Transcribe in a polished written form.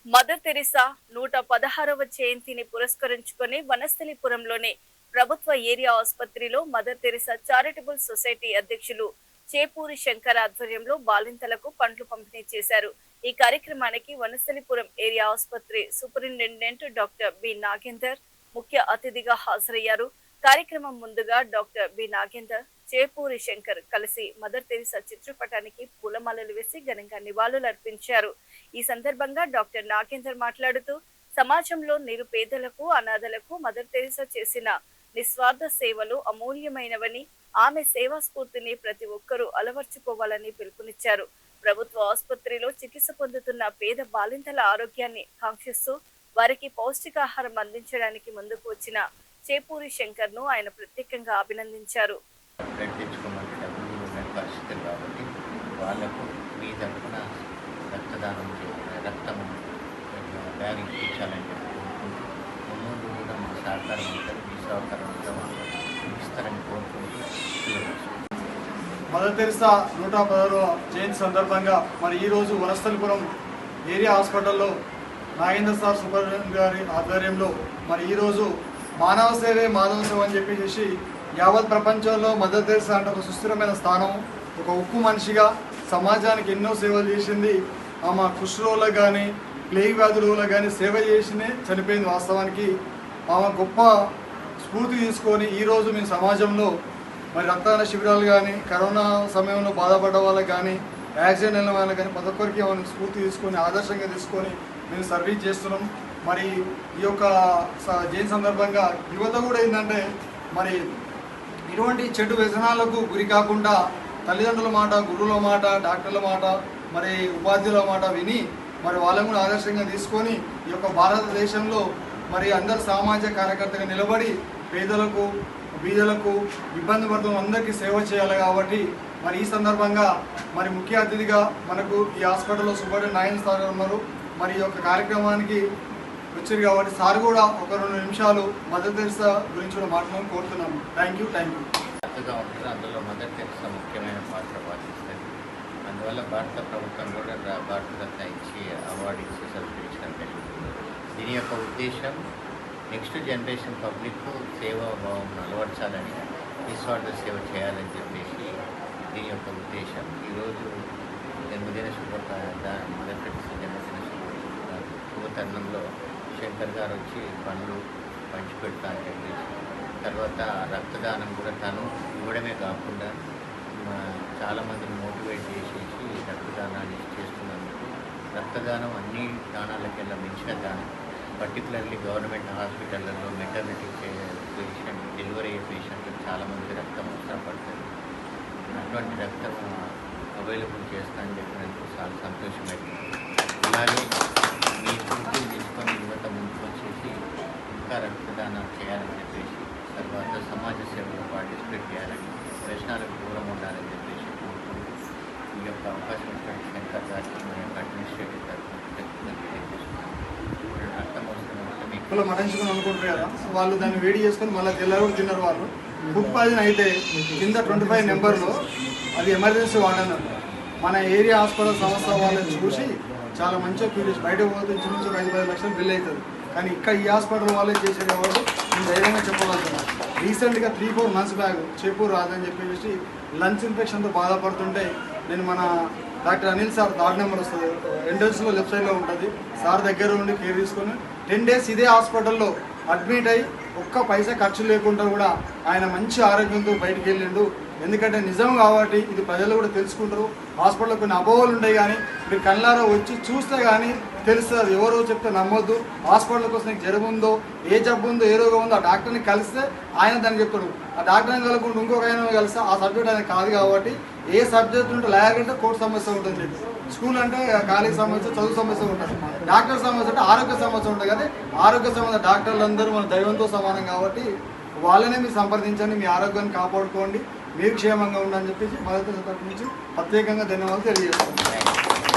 Mother Teresa 116వ జయంతిని పురస్కరించుకొని వనస్థలిపురంలోని ప్రభుత్వ ఏరియా ఆసుపత్రిలో మదర్ తెరిసా చారిటబుల్ సొసైటీ అధ్యక్షులు చేపూరి శంకర్ ఆధ్వర్యంలో బాలింతలకు పండ్లు పంపిణీ చేశారు. ఈ కార్యక్రమానికి వనస్థలిపురం ఏరియా ఆసుపత్రి సూపరింటెండెంట్ డాక్టర్ బి నాగేందర్ ముఖ్య అతిథిగా హాజరయ్యారు. కార్యక్రమం ముందుగా డాక్టర్ బి నాగేందర్, చేపూరి శంకర్ కలిసి మదర్ తెరిసా చిత్రపటానికి పూలమాలలు వేసి ఘనంగా నివాళులర్పించారు. ఈ సందర్భంగా డాక్టర్ నాగేందర్ మాట్లాడుతూ సమాజంలో నిరుపేదలకు, అనాథలకు మదర్ తెరిసా చేసిన నిస్వార్థ సేవలు అమూల్యమైనవని, ఆమె సేవా స్ఫూర్తిని ప్రతి ఒక్కరూ అలవర్చుకోవాలని పిలుపునిచ్చారు. ప్రభుత్వ ఆసుపత్రిలో చికిత్స పొందుతున్న పేద బాలింతల ఆరోగ్యాన్ని కాంక్షిస్తూ వారికి పౌష్టికాహారం అందించడానికి ముందుకు వచ్చిన చేపూరి శంకర్ ను ఆయన ప్రత్యేకంగా అభినందించారు. పరిస్థితులు కాబట్టి వాళ్లకు మీ తరఫున రక్తదానం రక్తము బ్యాగ్ ఇప్పించాలని కోరుకుంటూ ముందు కూడా మా సహకారం ఉంటుంది, మీ సహకారం అంతా ఇస్తారని కోరుకుంటూ మదర్ తెరిసా 116వ జయంతి సందర్భంగా మరి ఈరోజు వనస్థలిపురం ఏరియా హాస్పిటల్లో నాగేందర్ సార్ సూపరింటెండెంట్ గారి ఆధ్వర్యంలో మరి ఈరోజు మానవ సేవే మాధవ సేవ అని చెప్పేసి యావత్ ప్రపంచంలో మదర్ తెరిసా అంటే ఒక సుస్థిరమైన స్థానం, ఒక ఉక్కు మనిషిగా సమాజానికి ఎన్నో సేవలు చేసింది. ఆమె కుష్ఠరోగులకు కానీ ప్లేగ్ వ్యాధి రోగులకు కానీ సేవ చేసినే చనిపోయింది. వాస్తవానికి ఆమె గొప్ప స్ఫూర్తి తీసుకొని ఈరోజు మేము సమాజంలో మరి రక్తదాన శిబిరాలు కానీ, కరోనా సమయంలో బాధపడ్డ వాళ్ళకి కానీ, యాక్సిడెంట్ అయిన వాళ్ళకి కానీ ప్రతి ఒక్కరికి ఆమెను స్ఫూర్తి తీసుకొని ఆదర్శంగా తీసుకొని మేము సర్వీస్ చేస్తున్నాం. మరి ఈ యొక్క జయంతి సందర్భంగా యువత కూడా ఏంటంటే మరి ఇటువంటి చెడు వ్యసనాలకు గురి కాకుండా తల్లిదండ్రుల మాట, గురువుల మాట, డాక్టర్ల మాట, మరి ఉపాధ్యాయుల మాట విని మరి వాళ్ళని కూడా ఆదర్శంగా తీసుకొని ఈ యొక్క భారతదేశంలో మరి అందరు సామాజిక కార్యకర్తగా నిలబడి పేదలకు, బీదలకు, ఇబ్బంది పడుతున్న అందరికీ సేవ చేయాలి. కాబట్టి మరి ఈ సందర్భంగా మరి ముఖ్య అతిథిగా మనకు ఈ హాస్పిటల్లో సూపరింటెండెంట్ నాగేందర్ సార్ ఉన్నారు. మరి ఈ యొక్క కార్యక్రమానికి వచ్చారు కాబట్టి సార్ కూడా ఒక 2 నిమిషాలు మదర్ తెరిసా గురించి కూడా మాట్లాడాలని కోరుతున్నాను. Thank you. అందులో మదర్ తెరిసా ముఖ్యమైన పాత్ర పాటిస్తుంది. అందువల్ల భారత ప్రభుత్వం కూడా భారత రత్న ఇచ్చి అవార్డు ఇచ్చి సత్కరించడం జరిగింది. దీని యొక్క ఉద్దేశం నెక్స్ట్ జనరేషన్ పబ్లిక్ సేవాభావం అలవర్చాలని, నిస్వార్థ సేవ చేయాలని చెప్పేసి దీని యొక్క ఉద్దేశం. ఈరోజు జన్మదిన మదర్ తెరిసా జన్మదిన శుభతరుణంలో శంకర్ గారు వచ్చి పనులు పంచిపెడతానని చెప్పేసి, తర్వాత రక్తదానం కూడా తను ఇవ్వడమే కాకుండా చాలామందిని మోటివేట్ చేసేసి రక్తదానాన్ని చేస్తున్నందుకు, రక్తదానం అన్ని దానాలకెల్లా మించిన దానం. పర్టికులర్లీ గవర్నమెంట్ హాస్పిటళ్లలో మెటర్నిటీ పేషెంట్, డెలివరీ అయ్యే పేషెంట్లకు చాలామంది రక్తం అవసరం పడుతుంది. అటువంటి రక్తం అవైలబుల్ చేస్తానని చెప్పినందుకు చాలా సంతోషమైంది. అలాగే మీ స్ఫూర్తిని తీసుకొని యువత ముందుకు వచ్చేసి ఇంకా రక్తదానం చేయాలని చెప్పేసి, తర్వాత సమాజ సేవలో పార్టిసిపేట్ చేయాలని, ప్రశ్నలకు దూరం ఉండాలని చెప్పేసి కోరుకుంటూ ఈ యొక్క అవకాశం ఇచ్చిన శంకర్ గారికి మన యొక్క అడ్మినిస్ట్రేటివ్ తరఫున రక్తం అవసరం మీకు మరణించుకుని అనుకుంటారు కదా, వాళ్ళు దాన్ని వేడి చేసుకొని మళ్ళీ తెల్లవారు తిన్నారు. వాళ్ళు ఫుడ్ పాయిజన్ అయితే కింద 25 నెంబర్లో అది ఎమర్జెన్సీ వాడను. మన ఏరియా హాస్పిటల్ సంస్థ వాళ్ళని చూసి చాలా మంచిగా ఫీల్ చేసి బయటకు పోతే ఇంచుమించు 5-10 లక్షలు బిల్ అవుతుంది. కానీ ఇక్కడ ఈ హాస్పిటల్ వాళ్ళే చేసే కాబట్టి నేను ధైర్యంగా చెప్పగలుగుతున్నాను. రీసెంట్గా 3-4 మంత్స్ బ్యాగ్ చేపూరు రాదని చెప్పేసి లంగ్స్ ఇన్ఫెక్షన్తో బాధపడుతుంటే నేను మన doctor Anil sir third number వస్తుంది, ఎంట్రన్స్లో లెఫ్ట్ సైడ్లో ఉంటుంది, సార్ దగ్గర ఉండి కేర్ తీసుకొని 10 days ఇదే హాస్పిటల్లో అడ్మిట్ అయ్యి ఒక్క పైసా ఖర్చు లేకుండా కూడా ఆయన మంచి ఆరోగ్యంతో బయటికి వెళ్ళిండు. ఎందుకంటే నిజం కాబట్టి ఇది ప్రజలు కూడా తెలుసుకుంటారు. హాస్పిటల్లో కొన్ని అపోహలు ఉంటాయి, కానీ మీరు కళ్ళారా వచ్చి చూస్తే కానీ తెలుస్తుంది. ఎవరో చెప్తే నమ్మొద్దు. హాస్పిటల్కి వస్తే నీకు జబ్బు ఉందో, ఏ జబ్బు ఉందో, ఏ రోగం ఉందో ఆ డాక్టర్ని కలిస్తే ఆయన దాన్ని చెప్తాడు. ఆ డాక్టర్ని కలగకుండా ఇంకొక ఆయన కలిస్తే ఆ సబ్జెక్ట్ ఆయన కాదు. కాబట్టి ఏ సబ్జెక్ట్ ఉంటే లాయర్ అంటే కోర్టు సమస్య ఉంటుంది, స్కూల్ అంటే ఖాళీ సమస్య, చదువు సమస్య ఉంటుంది, డాక్టర్ సమస్య అంటే ఆరోగ్య సమస్య ఉంటుంది కదా. ఆరోగ్య సమస్య డాక్టర్లు అందరూ మన దైవంతో సమానం కాబట్టి వాళ్ళనే మీరు సంప్రదించండి, మీ ఆరోగ్యాన్ని కాపాడుకోండి, మీరు క్షేమంగా ఉండని చెప్పేసి మదర్ తెరిసా తరఫు నుంచి ప్రత్యేకంగా ధన్యవాదాలు తెలియజేస్తాను.